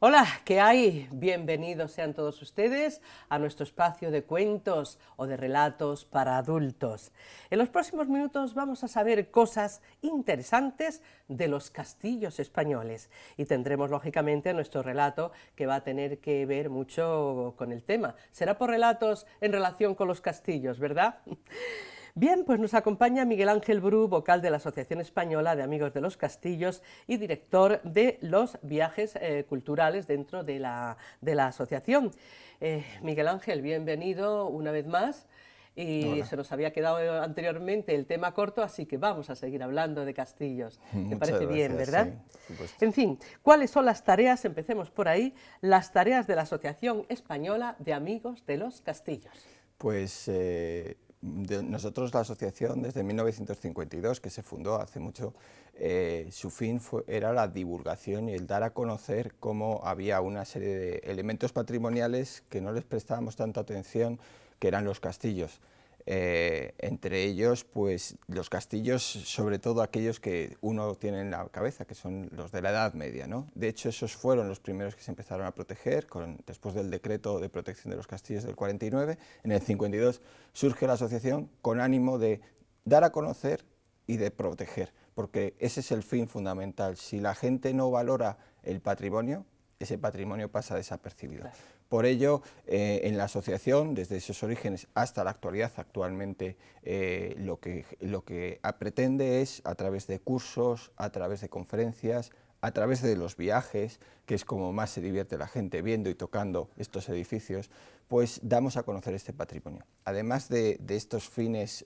Hola, ¿qué hay? Bienvenidos sean todos ustedes a nuestro espacio de cuentos o de relatos para adultos. En los próximos minutos vamos a saber cosas interesantes de los castillos españoles y tendremos lógicamente nuestro relato que va a tener que ver mucho con el tema. Será por relatos en relación con los castillos, ¿verdad? Bien, pues nos acompaña Miguel Ángel Bru, vocal de la Asociación Española de Amigos de los Castillos y director de los viajes culturales dentro de la asociación. Miguel Ángel, bienvenido una vez más. Y Hola, se nos había quedado anteriormente el tema corto, así que vamos a seguir hablando de castillos. ¿Te muchas parece bien, gracias, sí, verdad? por supuesto. En fin, ¿cuáles son las tareas? Empecemos por ahí. Las tareas de la Asociación Española de Amigos de los Castillos. Pues nosotros la asociación desde 1952, que se fundó hace mucho, su fin era la divulgación y el dar a conocer cómo había una serie de elementos patrimoniales que no les prestábamos tanta atención, que eran los castillos. Entre ellos, pues los castillos, sobre todo aquellos que uno tiene en la cabeza, que son los de la Edad Media, ¿no? De hecho, esos fueron los primeros que se empezaron a proteger, después del decreto de protección de los castillos del 49, en el 52 surge la asociación con ánimo de dar a conocer y de proteger, porque ese es el fin fundamental. Si la gente no valora el patrimonio, ese patrimonio pasa desapercibido. Claro. Por ello, en la asociación, desde esos orígenes hasta la actualidad, actualmente lo que pretende es, a través de cursos, a través de conferencias, a través de los viajes, que es como más se divierte la gente viendo y tocando estos edificios, pues damos a conocer este patrimonio. Además de estos fines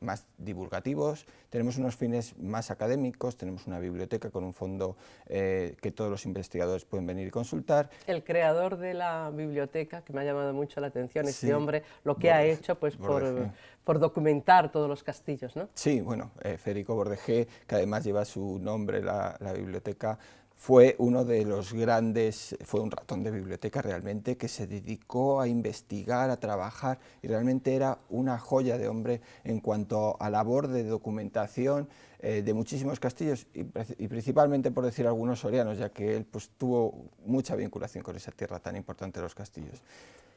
más divulgativos, tenemos unos fines más académicos, tenemos una biblioteca con un fondo que todos los investigadores pueden venir y consultar. El creador de la biblioteca, que me ha llamado mucho la atención, este Sí, hombre, lo que ha hecho pues Bordegé. por documentar todos los castillos, ¿no? Sí, bueno, Federico Bordegé, que además lleva su nombre la biblioteca, fue uno de los grandes, fue un ratón de biblioteca realmente, que se dedicó a investigar, a trabajar, y realmente era una joya de hombre en cuanto a labor de documentación de muchísimos castillos, y principalmente, por decir algunos, sorianos, ya que él pues, tuvo mucha vinculación con esa tierra tan importante de los castillos.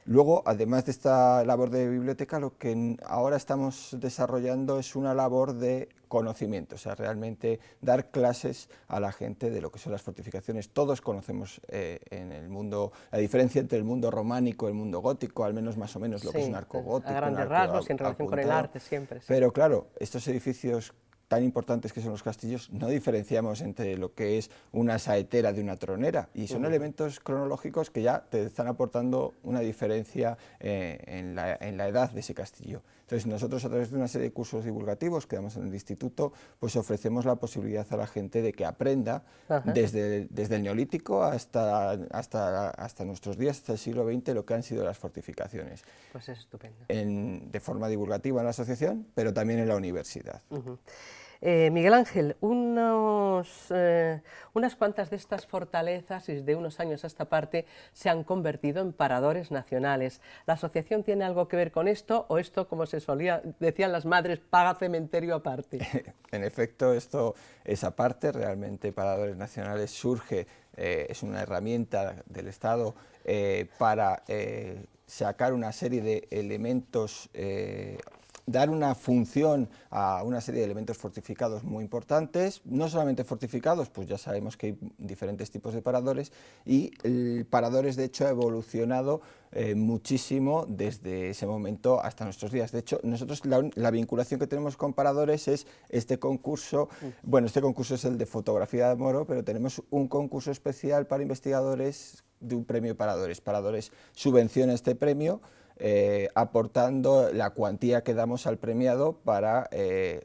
Luego, además de esta labor de biblioteca, lo que ahora estamos desarrollando es una labor de conocimiento, o sea, realmente dar clases a la gente de lo que son las fortificaciones. Todos conocemos en el mundo, la diferencia entre el mundo románico y el mundo gótico, al menos más o menos lo que es un Sí, arco a gótico, un grandes arco rasgos y en relación con el apuntado. arte siempre, sí. Pero claro, estos edificios tan importantes que son los castillos, no diferenciamos entre lo que es una saetera de una tronera, y son elementos cronológicos que ya te están aportando una diferencia en la edad de ese castillo. Entonces nosotros, a través de una serie de cursos divulgativos que damos en el instituto, pues ofrecemos la posibilidad a la gente de que aprenda desde el Neolítico hasta nuestros días, hasta el siglo XX, lo que han sido las fortificaciones. Pues es estupendo. De forma divulgativa en la asociación, pero también en la universidad. Miguel Ángel, unas cuantas de estas fortalezas y de unos años a esta parte se han convertido en paradores nacionales. ¿La asociación tiene algo que ver con esto o esto, como decían las madres, paga cementerio aparte? En efecto, esto es aparte, realmente Paradores Nacionales surge, es una herramienta del Estado para sacar una serie de elementos, dar una función a una serie de elementos fortificados muy importantes, no solamente fortificados, pues ya sabemos que hay diferentes tipos de paradores, y el paradores de hecho ha evolucionado muchísimo desde ese momento hasta nuestros días. De hecho, nosotros la vinculación que tenemos con paradores es este concurso, bueno, este concurso es el de fotografía de Moro, pero tenemos un concurso especial para investigadores de un premio de paradores. Paradores subvenciona este premio, aportando la cuantía que damos al premiado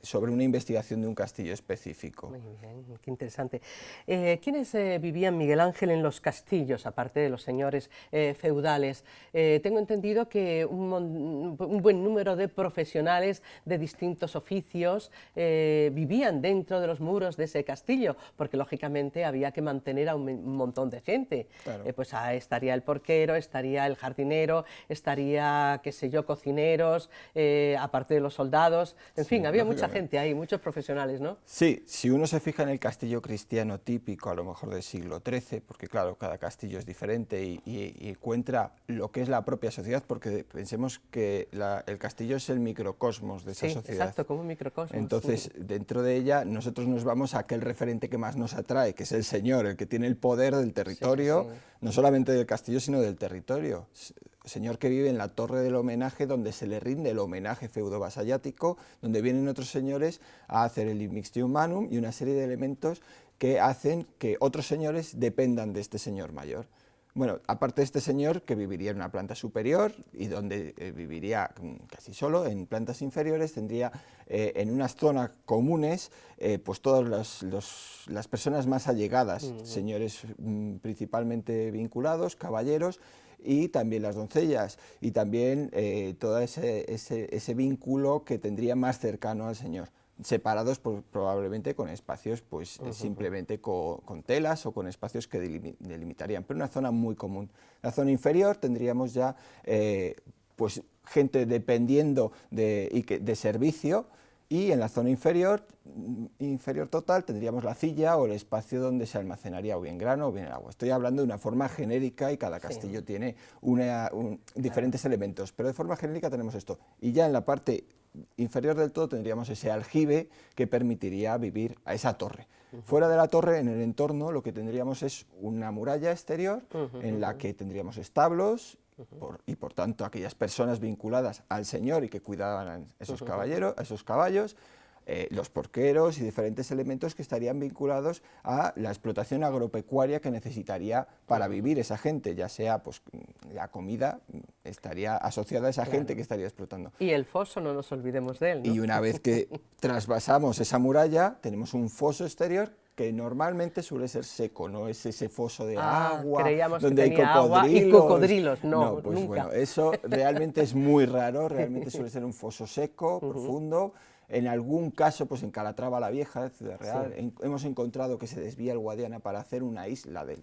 sobre una investigación de un castillo específico. Muy bien, qué interesante. ¿Quiénes vivían, Miguel Ángel, en los castillos, aparte de los señores feudales? Tengo entendido que un buen número de profesionales de distintos oficios vivían dentro de los muros de ese castillo, porque lógicamente había que mantener a un montón de gente. Claro. Pues estaría el porquero, estaría el jardinero, estaría había, qué sé yo, cocineros, aparte de los soldados, en fin, había mucha gente ahí, muchos profesionales, ¿no? Sí, si uno se fija en el castillo cristiano típico, a lo mejor del siglo XIII, porque claro, cada castillo es diferente y encuentra lo que es la propia sociedad, porque pensemos que el castillo es el microcosmos de esa Sí, sociedad. exacto, como un microcosmos. Entonces, dentro de ella, nosotros nos vamos a aquel referente que más nos atrae, que es el señor, el que tiene el poder del territorio, no solamente del castillo, sino del territorio. Señor que vive en la torre del homenaje, donde se le rinde el homenaje feudo-vasallático, donde vienen otros señores a hacer el immixtium manum y una serie de elementos que hacen que otros señores dependan de este señor mayor. Bueno, aparte de este señor que viviría en una planta superior y donde viviría casi solo, en plantas inferiores tendría en unas zonas comunes pues todas las personas más allegadas, señores principalmente vinculados, caballeros, y también las doncellas, y también todo ese vínculo que tendría más cercano al señor, separados probablemente con espacios pues simplemente con telas o con espacios que delimitarían, pero una zona muy común. En la zona inferior tendríamos ya pues gente dependiendo de servicio, y en la zona inferior total tendríamos la cilla o el espacio donde se almacenaría o bien grano o bien agua. Estoy hablando de una forma genérica y cada castillo tiene diferentes elementos, pero de forma genérica tenemos esto. Y ya en la parte inferior del todo tendríamos ese aljibe que permitiría vivir a esa torre. Fuera de la torre, en el entorno, lo que tendríamos es una muralla exterior en la que tendríamos establos y por tanto aquellas personas vinculadas al señor y que cuidaban a esos caballos, los porqueros y diferentes elementos que estarían vinculados a la explotación agropecuaria que necesitaría para vivir esa gente, ya sea pues la comida estaría asociada a esa gente que estaría explotando. Y el foso, no nos olvidemos de él, ¿no? Y una vez que trasvasamos esa muralla, tenemos un foso exterior que normalmente suele ser seco, no es ese foso de agua donde hay agua y cocodrilos, no, pues nunca. Bueno, eso realmente es muy raro, realmente suele ser un foso seco, profundo. En algún caso, pues en Calatrava la Vieja, de Ciudad Real, hemos encontrado que se desvía el Guadiana para hacer una isla de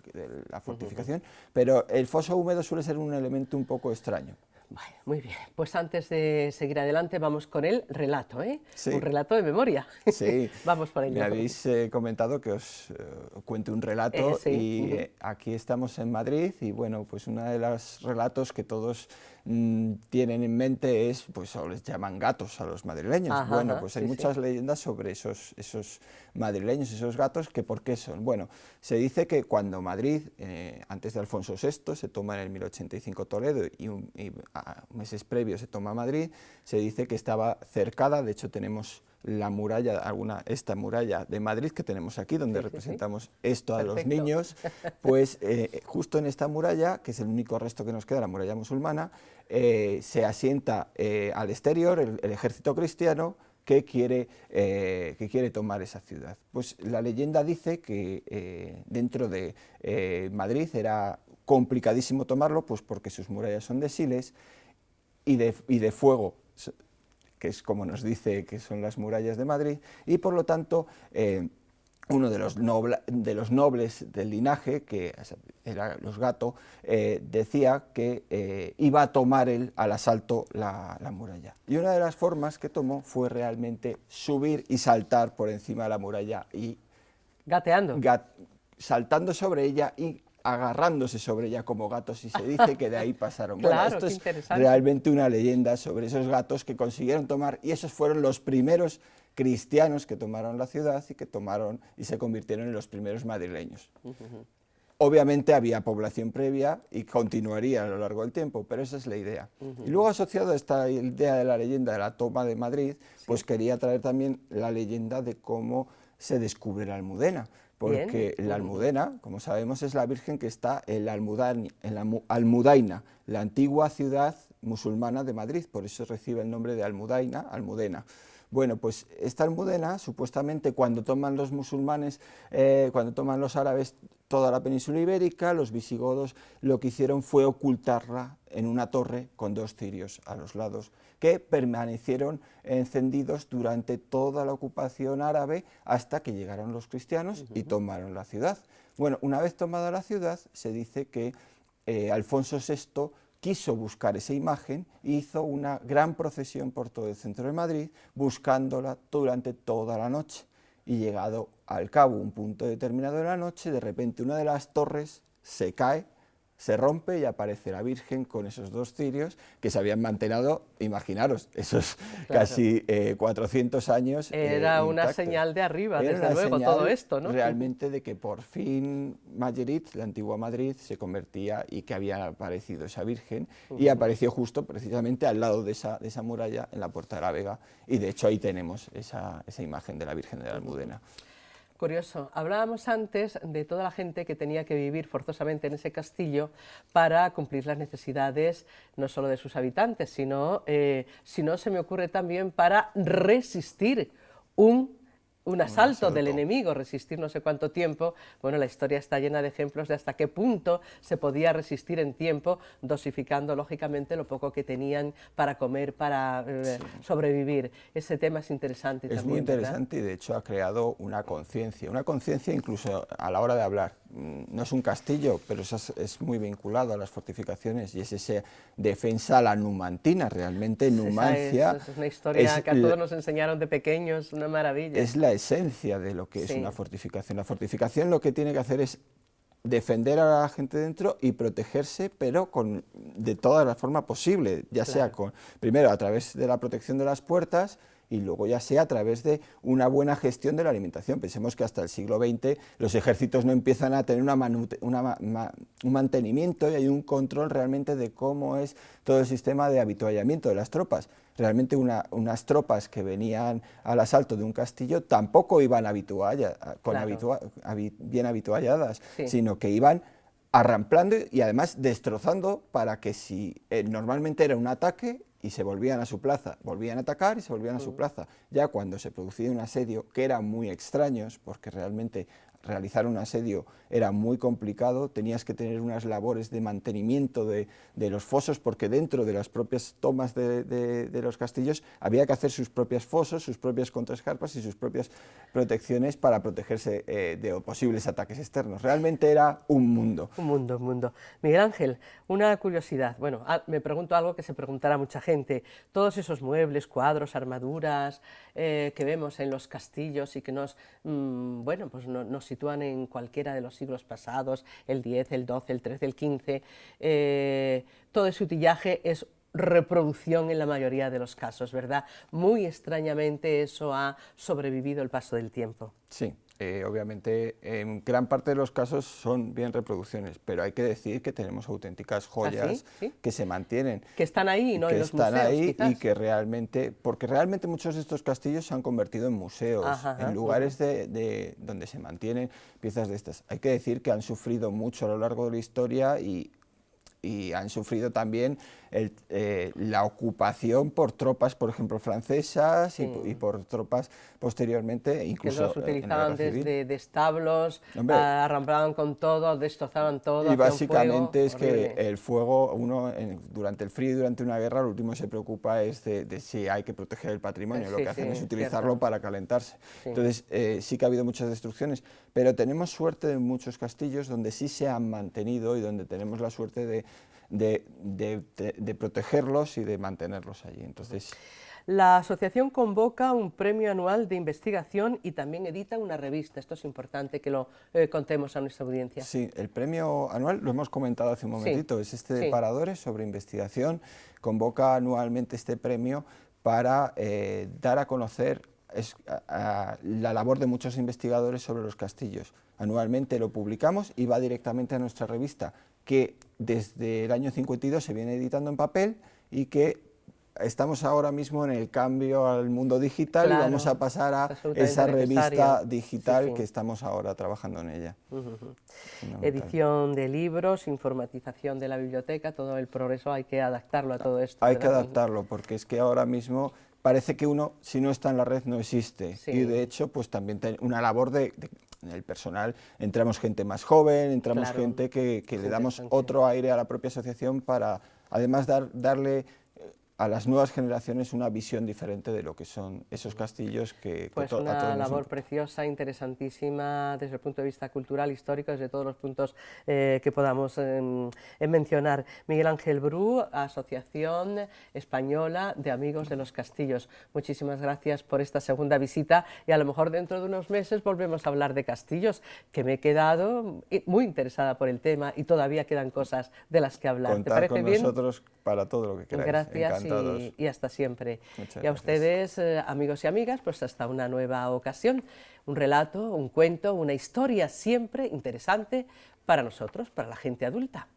la fortificación, pero el foso húmedo suele ser un elemento un poco extraño. Vale, muy bien, pues antes de seguir adelante vamos con el relato, ¿eh? Sí. Un relato de memoria. Sí. Vamos por ello. Me habéis comentado que os cuente un relato y aquí estamos en Madrid y bueno, pues uno de los relatos que todos tienen en mente es, pues o les llaman gatos a los madrileños. Bueno, pues hay muchas leyendas sobre esos madrileños, esos gatos, que ¿por qué son? Bueno, se dice que cuando Madrid, antes de Alfonso VI, se toma en el 1085 Toledo y meses previos se toma Madrid, se dice que estaba cercada, de hecho tenemos la muralla, esta muralla de Madrid que tenemos aquí, donde representamos esto a los niños, pues justo en esta muralla, que es el único resto que nos queda, la muralla musulmana, se asienta al exterior el ejército cristiano que quiere tomar esa ciudad. Pues la leyenda dice que dentro de Madrid era complicadísimo tomarlo, pues porque sus murallas son de siles y de fuego, que es como nos dice que son las murallas de Madrid, y por lo tanto uno de los nobles del linaje, que era los Gato, decía que iba a tomar él al asalto la muralla. Y una de las formas que tomó fue realmente subir y saltar por encima de la muralla y gateando. Saltando sobre ella y agarrándose sobre ella como gatos, y se dice que de ahí pasaron. Bueno, Claro, esto es realmente una leyenda sobre esos gatos que consiguieron tomar, y esos fueron los primeros cristianos que tomaron la ciudad y que tomaron y se convirtieron en los primeros madrileños. Obviamente había población previa y continuaría a lo largo del tiempo, pero esa es la idea. Y luego, asociado a esta idea de la leyenda de la toma de Madrid, pues quería traer también la leyenda de cómo se descubre la Almudena, porque la Almudena, como sabemos, es la Virgen que está en la Almudaina, la antigua ciudad musulmana de Madrid, por eso recibe el nombre de Almudena. Bueno, pues esta Almudena, supuestamente cuando toman los musulmanes, cuando toman los árabes toda la península ibérica, los visigodos lo que hicieron fue ocultarla en una torre con 2 cirios a los lados, que permanecieron encendidos durante toda la ocupación árabe hasta que llegaron los cristianos y tomaron la ciudad. Bueno, una vez tomada la ciudad, se dice que Alfonso VI quiso buscar esa imagen e hizo una gran procesión por todo el centro de Madrid, buscándola durante toda la noche. Y llegado al cabo un punto determinado de la noche, de repente una de las torres se cae, se rompe y aparece la Virgen con esos dos cirios que se habían mantenido, imaginaros, esos casi 400 años. Era una señal de arriba, desde luego, todo esto, ¿no? Realmente de que por fin Madrid, la antigua Madrid, se convertía y que había aparecido esa Virgen y apareció justo precisamente al lado de esa muralla en la Puerta de la Vega, y de hecho ahí tenemos esa imagen de la Virgen de la Almudena. Curioso, hablábamos antes de toda la gente que tenía que vivir forzosamente en ese castillo para cumplir las necesidades no solo de sus habitantes, sino se me ocurre también para resistir un asalto del enemigo, resistir no sé cuánto tiempo. Bueno, la historia está llena de ejemplos de hasta qué punto se podía resistir en tiempo, dosificando lógicamente lo poco que tenían para comer, para sobrevivir. Ese tema es interesante también. Es muy interesante, ¿verdad? Y de hecho ha creado una conciencia incluso a la hora de hablar. No es un castillo, pero es muy vinculado a las fortificaciones, y es esa defensa a la numantina, realmente Numancia. Es una historia que a todos nos enseñaron de pequeños, una maravilla. Es la esencia de lo que es una fortificación. La fortificación lo que tiene que hacer es defender a la gente dentro y protegerse, pero de toda la forma posible, ya sea primero a través de la protección de las puertas, y luego ya sea a través de una buena gestión de la alimentación. Pensemos que hasta el siglo XX los ejércitos no empiezan a tener un mantenimiento y hay un control realmente de cómo es todo el sistema de habituallamiento de las tropas. Realmente unas tropas que venían al asalto de un castillo tampoco iban bien habitualladas, sino que iban arramplando y además destrozando, para que si normalmente era un ataque y se volvían a su plaza, volvían a atacar y se volvían a su plaza. Ya cuando se producía un asedio, que eran muy extraños, porque realmente realizar un asedio era muy complicado, tenías que tener unas labores de mantenimiento de los fosos, porque dentro de las propias tomas de los castillos había que hacer sus propios fosos, sus propias contraescarpas y sus propias protecciones para protegerse de posibles ataques externos. Realmente era un mundo. Un mundo. Miguel Ángel, una curiosidad. Bueno, me pregunto algo que se preguntará mucha gente. Todos esos muebles, cuadros, armaduras que vemos en los castillos y que nos sitúan en cualquiera de los siglos pasados, el 10, el 12, el 13, el 15, todo ese utillaje es reproducción en la mayoría de los casos, ¿verdad? Muy extrañamente eso ha sobrevivido el paso del tiempo. Sí. Obviamente, en gran parte de los casos son bien reproducciones, pero hay que decir que tenemos auténticas joyas que se mantienen. Que están ahí, ¿no? Que en los están museos, ahí quizás. Y que realmente, porque realmente muchos de estos castillos se han convertido en museos, en lugares donde se mantienen piezas de estas. Hay que decir que han sufrido mucho a lo largo de la historia y han sufrido también la ocupación por tropas, por ejemplo, francesas y por tropas posteriormente, incluso que los utilizaban desde establos, arramplaban con todo, destrozaban todo. Y básicamente es que el fuego, durante el frío y durante una guerra, lo último que se preocupa es de si hay que proteger el patrimonio, lo que hacen es utilizarlo para calentarse. Entonces sí que ha habido muchas destrucciones, pero tenemos suerte de muchos castillos donde sí se han mantenido y donde tenemos la suerte de protegerlos y de mantenerlos allí. Entonces, la asociación convoca un premio anual de investigación y también edita una revista. Esto es importante que lo contemos a nuestra audiencia. Sí, el premio anual, lo hemos comentado hace un momentito, es de Paradores sobre investigación. Convoca anualmente este premio para dar a conocer la labor de muchos investigadores sobre los castillos. Anualmente lo publicamos y va directamente a nuestra revista, que desde el año 52 se viene editando en papel y que estamos ahora mismo en el cambio al mundo digital y vamos a pasar a esa revista digital que estamos ahora trabajando en ella. Edición de libros, informatización de la biblioteca, todo el progreso hay que adaptarlo a todo esto. Hay que adaptarlo, porque es que ahora mismo parece que uno, si no está en la red, no existe. Y de hecho, pues también una labor en el personal, entramos gente más joven, entramos gente que le damos otro aire a la propia asociación para, además, darle a las nuevas generaciones una visión diferente de lo que son esos castillos que pues a todos una nos labor preciosa, interesantísima desde el punto de vista cultural, histórico, desde todos los puntos que podamos mencionar. Miguel Ángel Bru, Asociación Española de Amigos de los Castillos. Muchísimas gracias por esta segunda visita y a lo mejor dentro de unos meses volvemos a hablar de castillos, que me he quedado muy interesada por el tema y todavía quedan cosas de las que hablar. Contar ¿Te parece con bien? nosotros para todo lo que queráis. Gracias Encantados. y hasta siempre. Muchas Y a gracias. ustedes, amigos y amigas, pues hasta una nueva ocasión. Un relato, un cuento, una historia siempre interesante para nosotros, para la gente adulta.